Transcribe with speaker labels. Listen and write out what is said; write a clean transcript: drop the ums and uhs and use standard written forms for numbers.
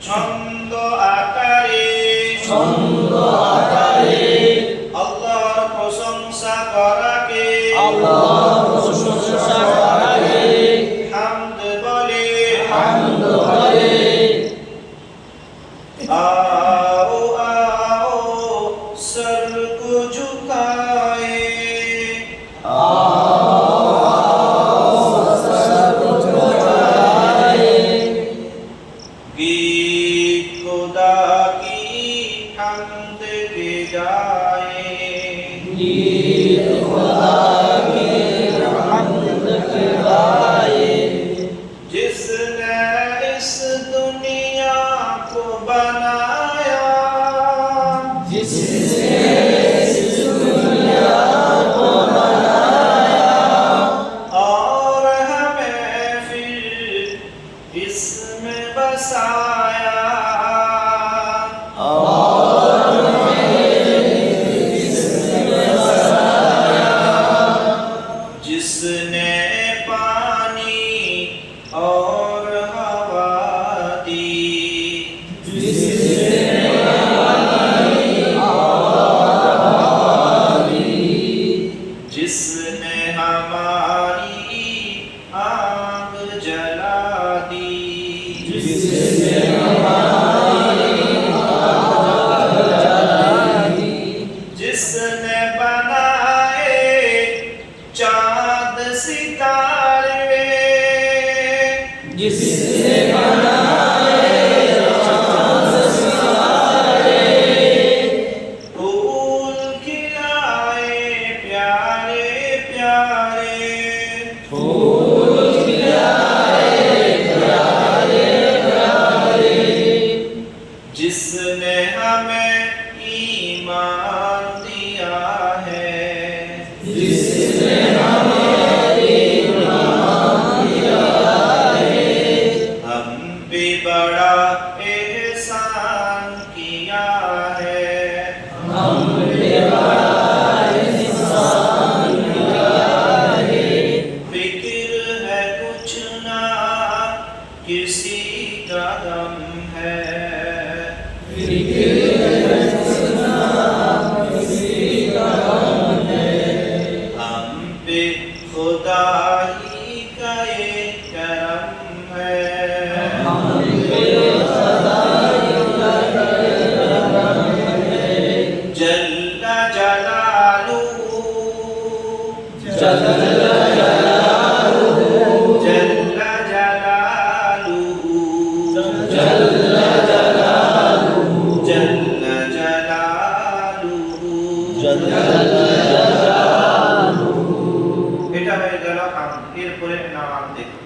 Speaker 1: ছন্দ আকারে আল্লাহর প্রশংসা করাকে হামদ বলে आओ आओ सर को झुकाए गीत खुदा की हम्द के गाए जिसने इस दुनिया को बनाया और हमें फिर इसमें बसाया जिसने पानी और हवा दी जिसने हमारी आग जला दी जिसने बनाए चाँद सितारे फूल खिलाए प्यारे प्यारे जिसने हमें ईमान दिया है हम पे बड़ा एहसान किया है फिक्र है कुछ ना किसी का गम है हम पे खुदा ही का ये करम है जल्ला जलालुहु जल्ला जलालुहु जल्ला जलालुहु এটা হয়ে গেল হামদ। এরপরে নাম দেখো